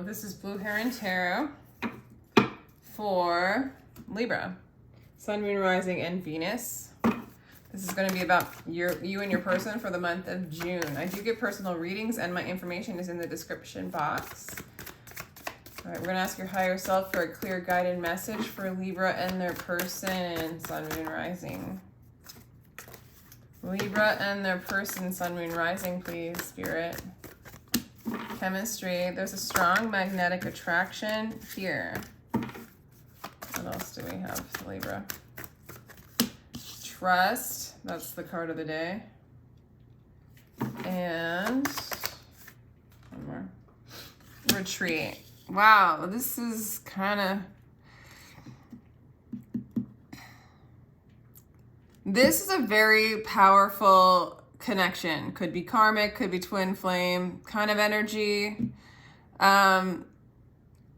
This is Blue Heron Tarot for Libra, Sun, Moon, Rising, and Venus. This is going to be about you and your person for the month of June. I do get personal readings, and my information is in the description box. All right, we're going to ask your higher self for a clear guided message for Libra and their person, Sun, Moon, Rising. Libra and their person, Sun, Moon, Rising, please, Spirit. Chemistry. There's a strong magnetic attraction here. What else do we have, Libra? Trust. That's the card of the day. And one more. Retreat. Wow, this is kind of... This is a very powerful connection. Could be karmic, could be twin flame kind of energy. A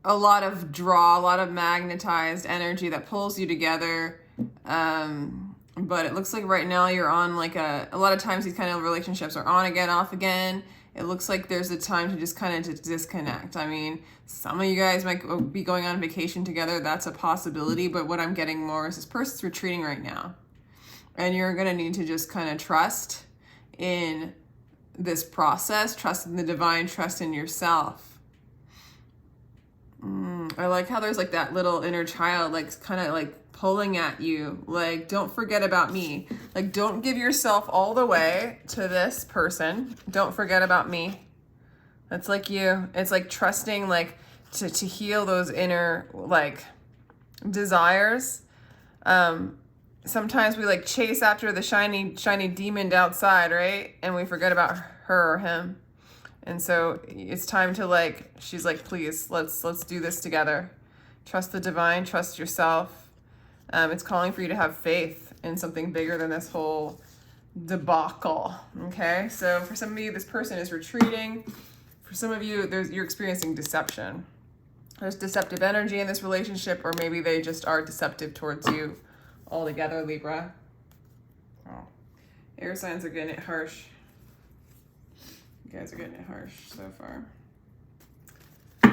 lot of draw, a lot of magnetized energy that pulls you together. But it looks like right now you're on like a lot of times these kind of relationships are on again, off again. It looks like there's a time to just kind of disconnect. I mean, some of you guys might be going on vacation together. That's a possibility. But what I'm getting more is this person's retreating right now. And you're going to need to just kind of trust in this process, trust in the divine, trust in yourself. I like how there's like that little inner child, like kind of like pulling at you. Like, don't forget about me. Like, don't give yourself all the way to this person. Don't forget about me. That's like you. It's like trusting, like to heal those inner like desires. Sometimes we like chase after the shiny demon outside, right? And we forget about her or him. And so it's time to like, she's like, please, let's do this together. Trust the divine, trust yourself. It's calling for you to have faith in something bigger than this whole debacle. Okay. So for some of you, this person is retreating. For some of you, you're experiencing deception. There's deceptive energy in this relationship, or maybe they just are deceptive towards you. All together, Libra. Oh. Air signs are getting it harsh. You guys are getting it harsh so far. All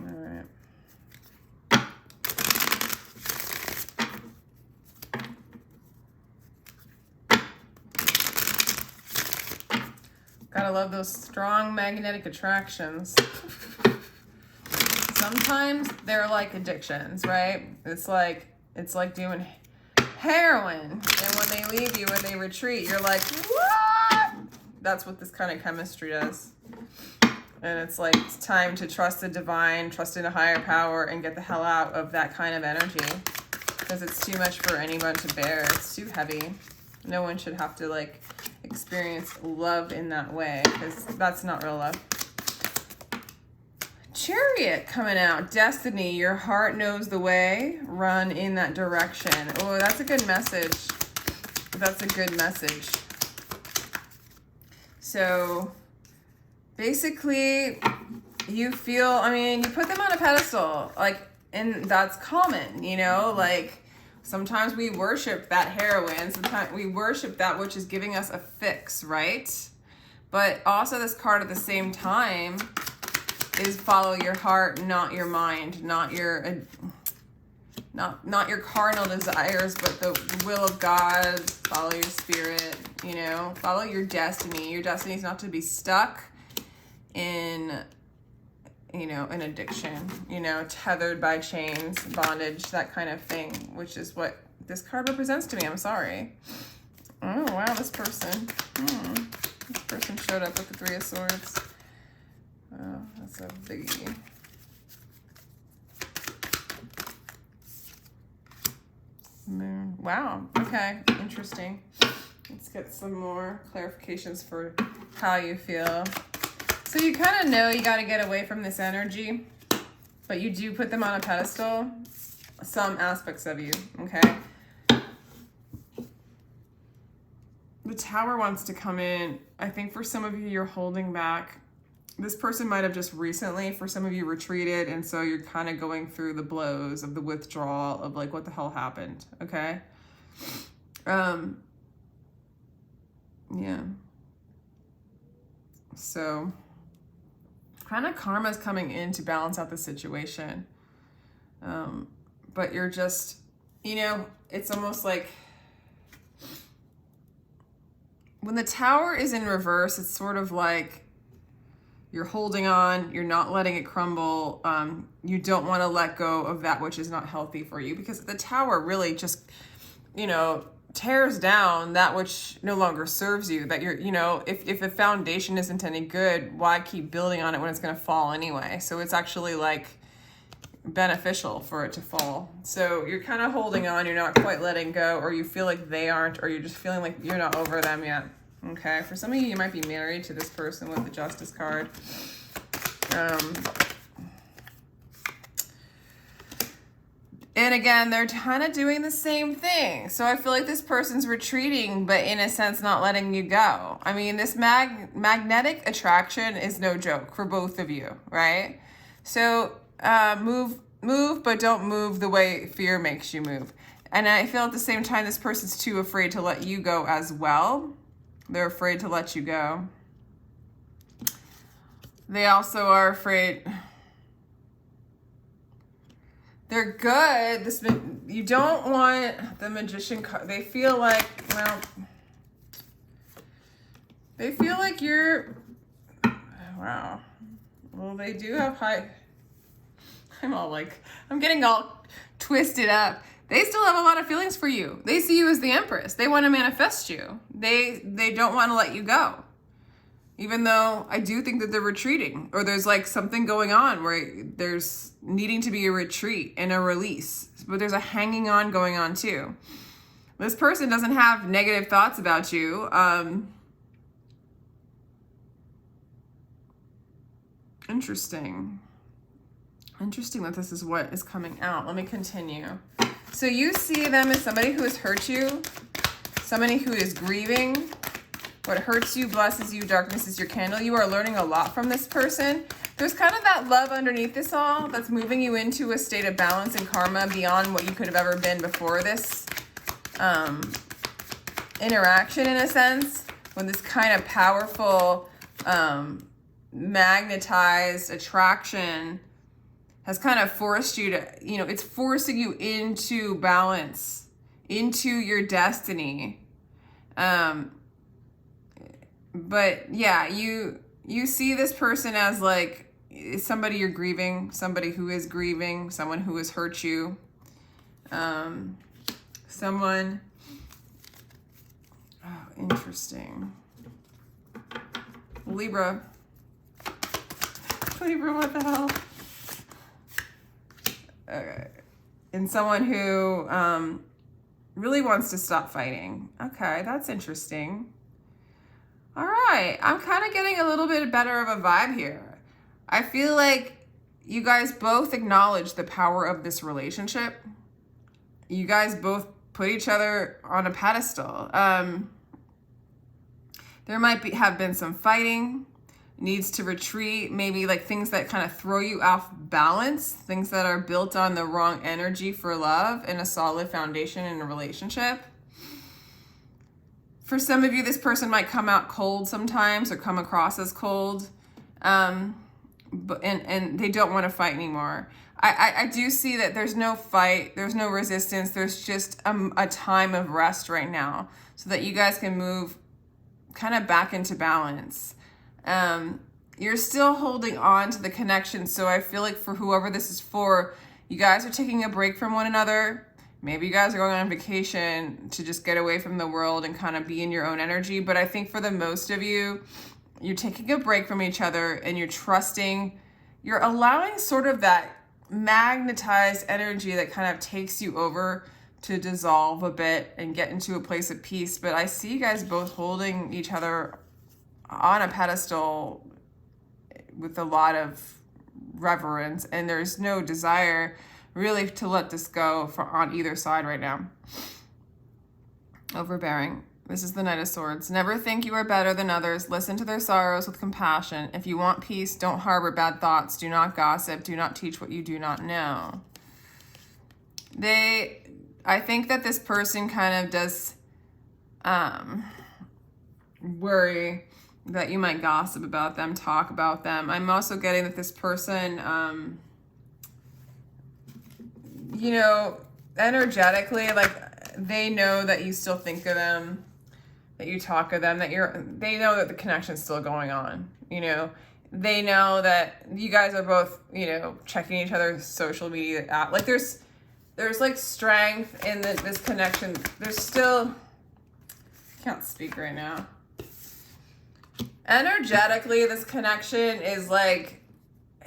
right. Gotta love those strong magnetic attractions. Sometimes they're like addictions, right? It's like doing heroin, and when they leave you, when they retreat, you're like, what? That's what this kind of chemistry does. And it's like, it's time to trust the divine, trust in a higher power, and get the hell out of that kind of energy, because it's too much for anyone to bear. It's too heavy. No one should have to like experience love in that way, because that's not real love. Chariot coming out. Destiny. Your heart knows the way. Run in that direction. Oh, that's a good message. That's a good message. So basically you feel, I mean, you put them on a pedestal, like, and that's common, you know, like sometimes we worship that heroine. Sometimes we worship that which is giving us a fix, right? But also this card at the same time is follow your heart, not your mind, not your carnal desires, but the will of God. Follow your spirit, you know, follow your destiny. Your destiny is not to be stuck in, you know, an addiction, you know, tethered by chains, bondage, that kind of thing, which is what this card represents to me. I'm sorry. Oh, wow, this person. This person showed up with the Three of Swords. Oh, that's a biggie. Moon. Wow. Okay. Interesting. Let's get some more clarifications for how you feel. So you kind of know you got to get away from this energy, but you do put them on a pedestal, some aspects of you. Okay. The Tower wants to come in. I think for some of you, you're holding back. This person might have just recently, for some of you, retreated, and so you're kind of going through the blows of the withdrawal of like, what the hell happened, okay? Yeah. So kind of karma's coming in to balance out the situation. But you're just, you know, it's almost like when the Tower is in reverse, it's sort of like you're holding on, you're not letting it crumble. You don't want to let go of that which is not healthy for you, because the Tower really just, you know, tears down that which no longer serves you. That you're, you know, if a foundation isn't any good, why keep building on it when it's going to fall anyway? So it's actually like beneficial for it to fall. So you're kind of holding on, you're not quite letting go, or you feel like they aren't, or you're just feeling like you're not over them yet. Okay, for some of you, you might be married to this person with the Justice card. And again, they're kind of doing the same thing. So I feel like this person's retreating, but in a sense, not letting you go. I mean, this magnetic attraction is no joke for both of you, right? So move, but don't move the way fear makes you move. And I feel at the same time, this person's too afraid to let you go as well. They're afraid to let you go. They also are afraid. They're good. You don't want the Magician card. They feel like, well, they feel like you're, wow. Well, they do have high, I'm getting all twisted up. They still have a lot of feelings for you. They see you as the Empress. They want to manifest you. They don't want to let you go. Even though I do think that they're retreating, or there's like something going on where there's needing to be a retreat and a release, but there's a hanging on going on too. This person doesn't have negative thoughts about you. Interesting that this is what is coming out. Let me continue. So you see them as somebody who has hurt you, somebody who is grieving. What hurts you blesses you. Darkness is your candle. You are learning a lot from this person. There's kind of that love underneath this all that's moving you into a state of balance and karma beyond what you could have ever been before this interaction, in a sense, when this kind of powerful magnetized attraction has kind of forced you to, you know, it's forcing you into balance, into your destiny. But yeah, you see this person as like somebody you're grieving, somebody who is grieving, someone who has hurt you, someone, oh, interesting. Libra, what the hell? Okay. And someone who really wants to stop fighting. Okay, that's interesting. All right, I'm kind of getting a little bit better of a vibe here. I feel like you guys both acknowledge the power of this relationship. You guys both put each other on a pedestal. There might have been some fighting, needs to retreat, maybe like things that kind of throw you off balance, things that are built on the wrong energy for love and a solid foundation in a relationship. For some of you, this person might come out cold sometimes, or come across as cold, and they don't want to fight anymore. I do see that there's no fight, there's no resistance, there's just a time of rest right now, so that you guys can move kind of back into balance. You're still holding on to the connection, so I feel like for whoever this is for, you guys are taking a break from one another. Maybe you guys are going on vacation to just get away from the world and kind of be in your own energy. But I think for the most of you, you're taking a break from each other and you're trusting, you're allowing sort of that magnetized energy that kind of takes you over to dissolve a bit and get into a place of peace. But I see you guys both holding each other on a pedestal with a lot of reverence, and there's no desire really to let this go on either side right now. Overbearing. This is the Knight of Swords. Never think you are better than others. Listen to their sorrows with compassion. If you want peace, don't harbor bad thoughts. Do not gossip. Do not teach what you do not know. I think that this person kind of does worry that you might gossip about them, talk about them. I'm also getting that this person, you know, energetically, like they know that you still think of them, that you talk of them, that they know that the connection's still going on, you know. They know that you guys are both, you know, checking each other's social media out. Like there's like strength in this connection. There's still, I can't speak right now. Energetically, this connection is like,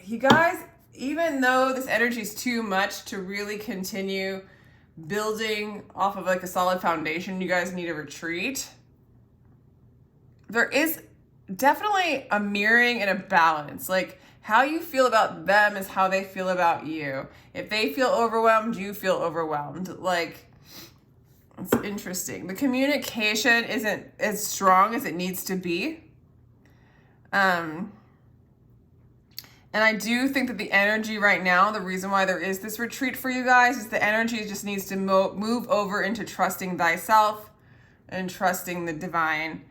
you guys, even though this energy is too much to really continue building off of like a solid foundation, you guys need a retreat. There is definitely a mirroring and a balance. Like how you feel about them is how they feel about you. If they feel overwhelmed, you feel overwhelmed. Like, it's interesting. The communication isn't as strong as it needs to be. And I do think that the energy right now, the reason why there is this retreat for you guys is the energy just needs to move over into trusting thyself and trusting the divine.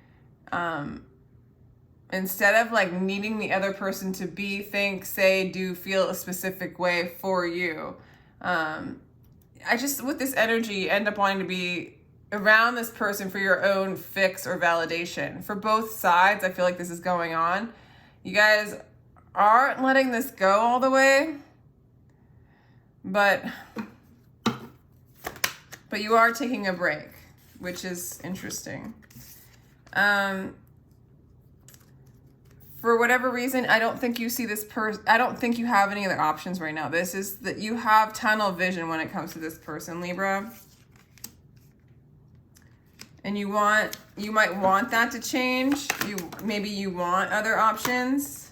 Instead of like needing the other person to be, think, say, do, feel a specific way for you. I just, with this energy, end up wanting to be around this person for your own fix or validation. For both sides, I feel like this is going on. You guys aren't letting this go all the way, but you are taking a break, which is interesting. For whatever reason, I don't think you see this person. I don't think you have any other options right now. This is that you have tunnel vision when it comes to this person, Libra. And you might want that to change. Maybe you want other options.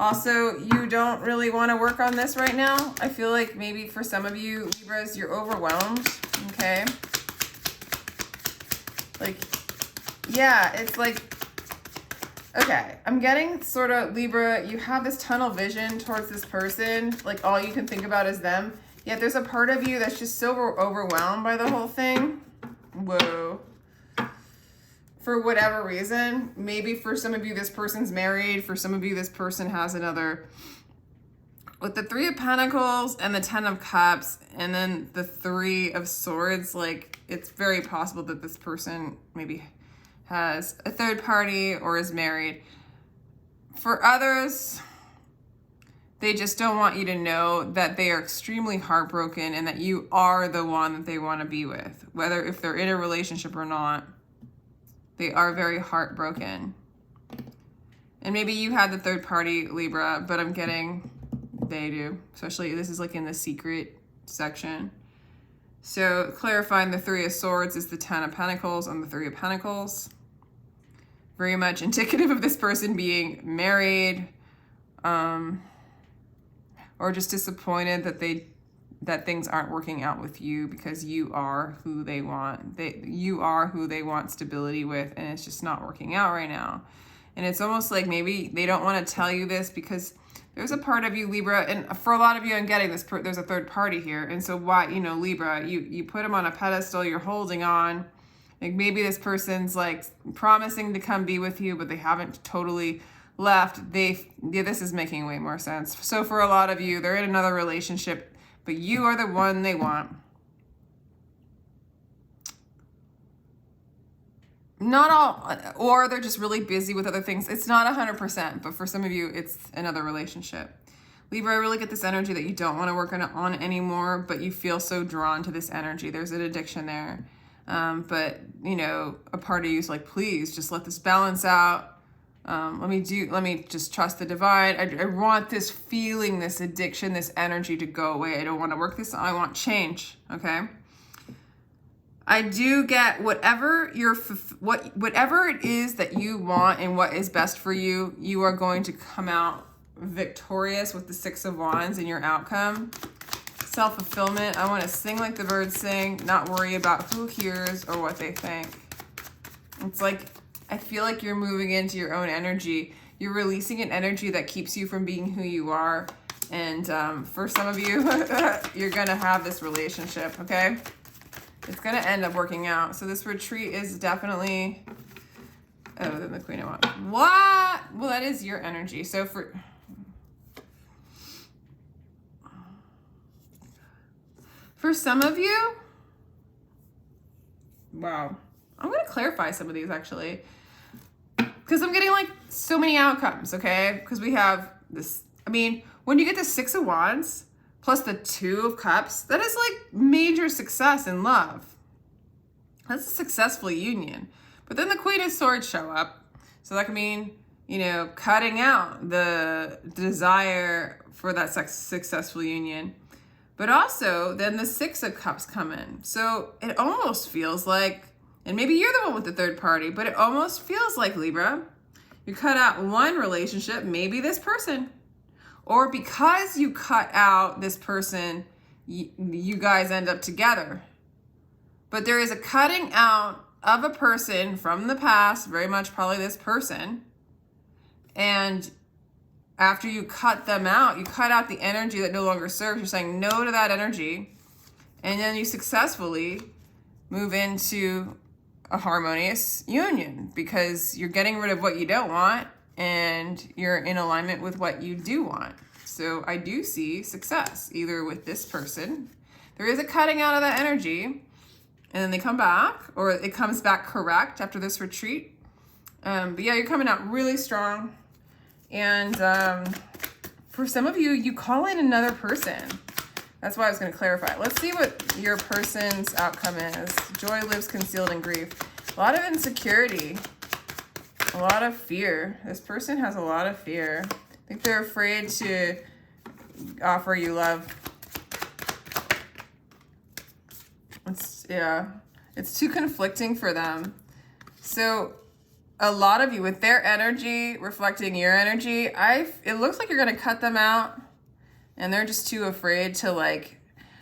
Also, you don't really want to work on this right now. I feel like maybe for some of you, Libras, you're overwhelmed, okay? Like, yeah, it's like, okay, I'm getting sort of, Libra, you have this tunnel vision towards this person, like all you can think about is them. Yet there's a part of you that's just so overwhelmed by the whole thing. Whoa. For whatever reason, maybe for some of you, this person's married. For some of you, this person has another. With the Three of Pentacles and the Ten of Cups and then the Three of Swords, like it's very possible that this person maybe has a third party or is married. For others, they just don't want you to know that they are extremely heartbroken and that you are the one that they want to be with. Whether if they're in a relationship or not, they are very heartbroken. And maybe you had the third party, Libra, but I'm getting they do. Especially this is like in the secret section. So clarifying the Three of Swords is the Ten of Pentacles and the Three of Pentacles. Very much indicative of this person being married, or just disappointed that things aren't working out with you because you are who they want. You are who they want stability with, and it's just not working out right now. And it's almost like maybe they don't want to tell you this because there's a part of you, Libra, and for a lot of you, I'm getting this, there's a third party here. And so why, you know, Libra, you put them on a pedestal, you're holding on. Like maybe this person's like promising to come be with you, but they haven't totally left. This is making way more sense. So for a lot of you, they're in another relationship, but you are the one they want. Not all, or they're just really busy with other things. It's not 100%, but for some of you, it's another relationship. Libra, I really get this energy that you don't want to work on anymore, but you feel so drawn to this energy. There's an addiction there. But, you know, a part of you is like, please just let this balance out. Let me just trust the divine. I want this feeling, this addiction, this energy to go away. I don't want to work this. I want change. Okay. I do get whatever it is that you want and what is best for you, you are going to come out victorious with the Six of Wands in your outcome. Self-fulfillment. I want to sing like the birds sing, not worry about who hears or what they think. It's like, I feel like you're moving into your own energy. You're releasing an energy that keeps you from being who you are. And for some of you, you're going to have this relationship, okay? It's going to end up working out. So this retreat is definitely Oh, then the Queen of Wands. What? Well, that is your energy. So for some of you, wow. I'm going to clarify some of these actually, because I'm getting like so many outcomes, okay? Because we have this, I mean, when you get the Six of Wands plus the Two of Cups, that is like major success in love. That's a successful union. But then the Queen of Swords show up. So that can mean, you know, cutting out the desire for that successful union. But also, then the Six of Cups come in. So it almost feels like, and maybe you're the one with the third party, but it almost feels like, Libra, you cut out one relationship, maybe this person. Or because you cut out this person, you guys end up together. But there is a cutting out of a person from the past, very much probably this person. And after you cut them out, you cut out the energy that no longer serves. You're saying no to that energy. And then you successfully move into a harmonious union because you're getting rid of what you don't want and you're in alignment with what you do want. So I do see success either with this person. There is a cutting out of that energy and then they come back, or it comes back correct after this retreat. But yeah, you're coming out really strong. And for some of you, you call in another person. That's why I was going to clarify. Let's see what your person's outcome is. Joy lives concealed in grief. A lot of insecurity. A lot of fear. This person has a lot of fear. I think they're afraid to offer you love. It's too conflicting for them. So a lot of you with their energy reflecting your energy, it looks like you're going to cut them out and they're just too afraid to like,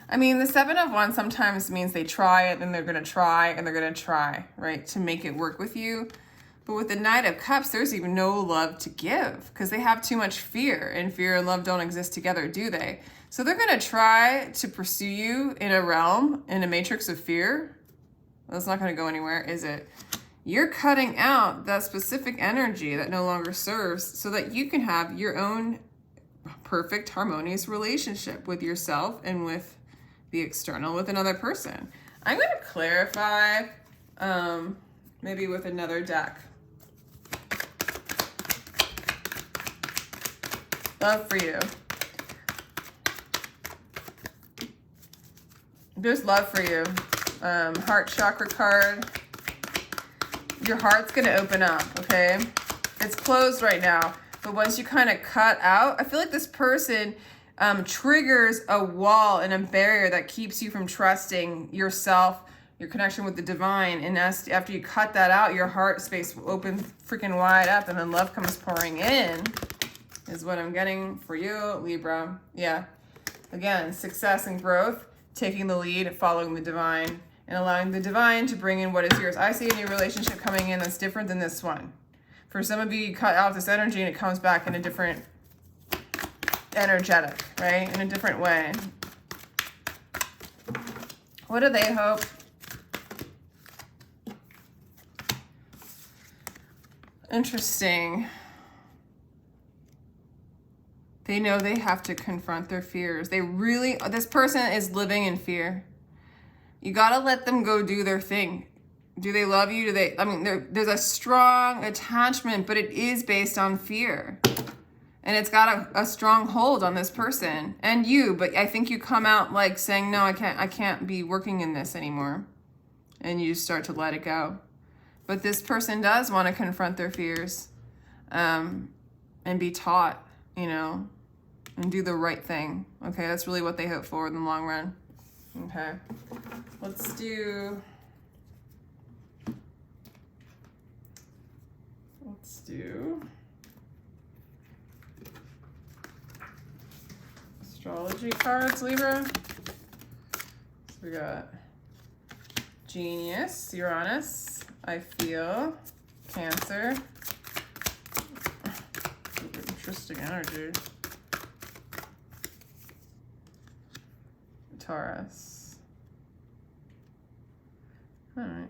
I mean, the Seven of Wands sometimes means they try it and they're going to try and they're going to try, right, to make it work with you. But with the Knight of Cups, there's even no love to give because they have too much fear, and fear and love don't exist together, do they? So they're going to try to pursue you in a realm, in a matrix of fear. That's not going to go anywhere, is it? You're cutting out that specific energy that no longer serves so that you can have your own perfect, harmonious relationship with yourself and with the external, with another person. I'm going to clarify maybe with another deck. Love for you. There's love for you. Heart chakra card. Your heart's going to open up, okay? It's closed right now. But once you kind of cut out, I feel like this person triggers a wall and a barrier that keeps you from trusting yourself, your connection with the divine. And after you cut that out, your heart space will open freaking wide up and then love comes pouring in, is what I'm getting for you, Libra. Yeah. Again, success and growth, taking the lead, following the divine, and allowing the divine to bring in what is yours. I see a new relationship coming in that's different than this one. For some of you, you cut out this energy and it comes back in a different energetic, right? In a different way. What do they hope? Interesting. They know they have to confront their fears. This person is living in fear. You gotta let them go do their thing. Do they love you? There's a strong attachment, but it is based on fear. And it's got a strong hold on this person and you, but I think you come out like saying, no, I can't be working in this anymore. And you start to let it go. But this person does want to confront their fears and be taught, and do the right thing. Okay, that's really what they hope for in the long run. Okay, let's do astrology cards, Libra. So we got Genius, Uranus, I feel, Cancer. Super interesting energy. Taurus. All right.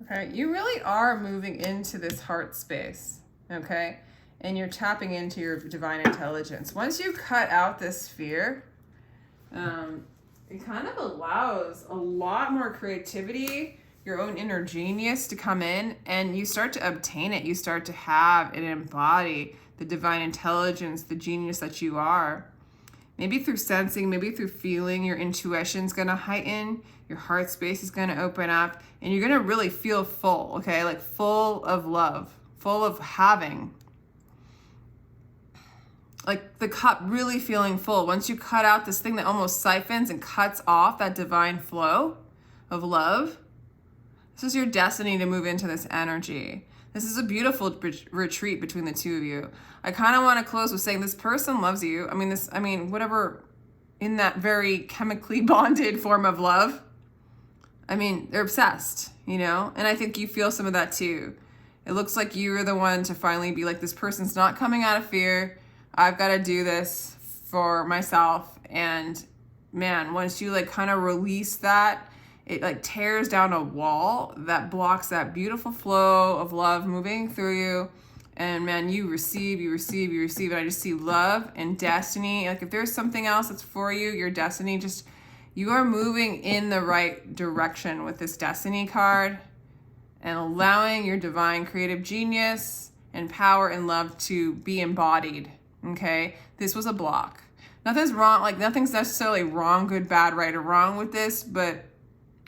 Okay, you really are moving into this heart space, okay? And you're tapping into your divine intelligence. Once you cut out this fear, it kind of allows a lot more creativity, your own inner genius to come in, and you start to obtain it. You start to have and embody the divine intelligence, the genius that you are. Maybe through sensing, maybe through feeling, your intuition's gonna heighten, your heart space is gonna open up, and you're gonna really feel full, okay? Like full of love, full of having. Like the cup really feeling full. Once you cut out this thing that almost siphons and cuts off that divine flow of love, this is your destiny to move into this energy. This is a beautiful retreat between the two of you. I kind of want to close with saying this person loves you. Whatever, in that very chemically bonded form of love. They're obsessed, you know? And I think you feel some of that too. It looks like you're the one to finally be like, this person's not coming out of fear. I've got to do this for myself. And man, once you like kind of release that, it like tears down a wall that blocks that beautiful flow of love moving through you. And man, you receive. And I just see love and destiny. Like if there's something else that's for you, your destiny, you are moving in the right direction with this destiny card and allowing your divine creative genius and power and love to be embodied. Okay, this was a block. Nothing's wrong, like nothing's necessarily wrong, good, bad, right, or wrong with this, but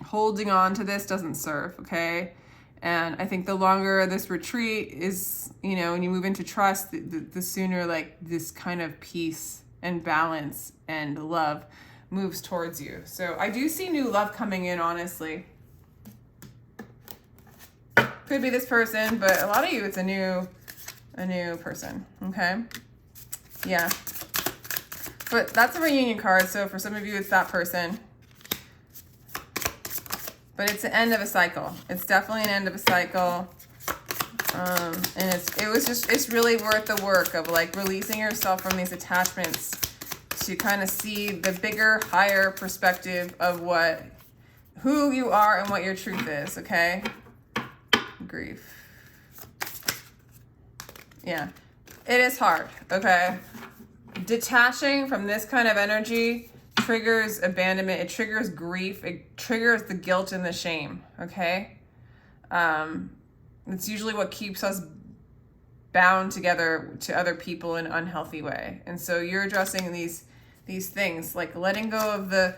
holding on to this doesn't serve, okay? And I think the longer this retreat is, you know, when you move into trust, the sooner like this kind of peace and balance and love moves towards you. So I do see new love coming in, honestly. Could be this person, but a lot of you, it's a new person, okay? Yeah. But that's a reunion card, so for some of you, it's that person. But it's the end of a cycle. It's definitely an end of a cycle. And it's really worth the work of like releasing yourself from these attachments to kind of see the bigger, higher perspective of who you are and what your truth is, okay? Grief. Yeah. It is hard, okay? Detaching from this kind of energy triggers abandonment, it triggers grief, it triggers the guilt and the shame, okay? It's usually what keeps us bound together to other people in an unhealthy way. And so you're addressing these things, like letting go of the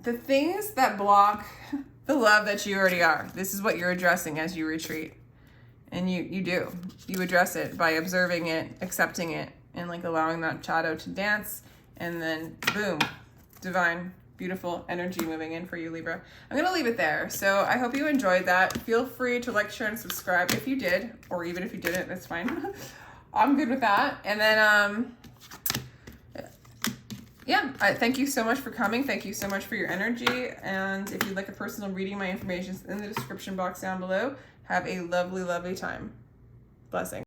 things that block the love that you already are. This is what you're addressing as you retreat. And you address it by observing it, accepting it, and like allowing that shadow to dance. And then boom, divine, beautiful energy moving in for you, Libra. I'm going to leave it there. So I hope you enjoyed that. Feel free to like, share, and subscribe if you did, or even if you didn't, that's fine. I'm good with that. And then, thank you so much for coming. Thank you so much for your energy. And if you'd like a personal reading, my information is in the description box down below. Have a lovely, lovely time. Blessings.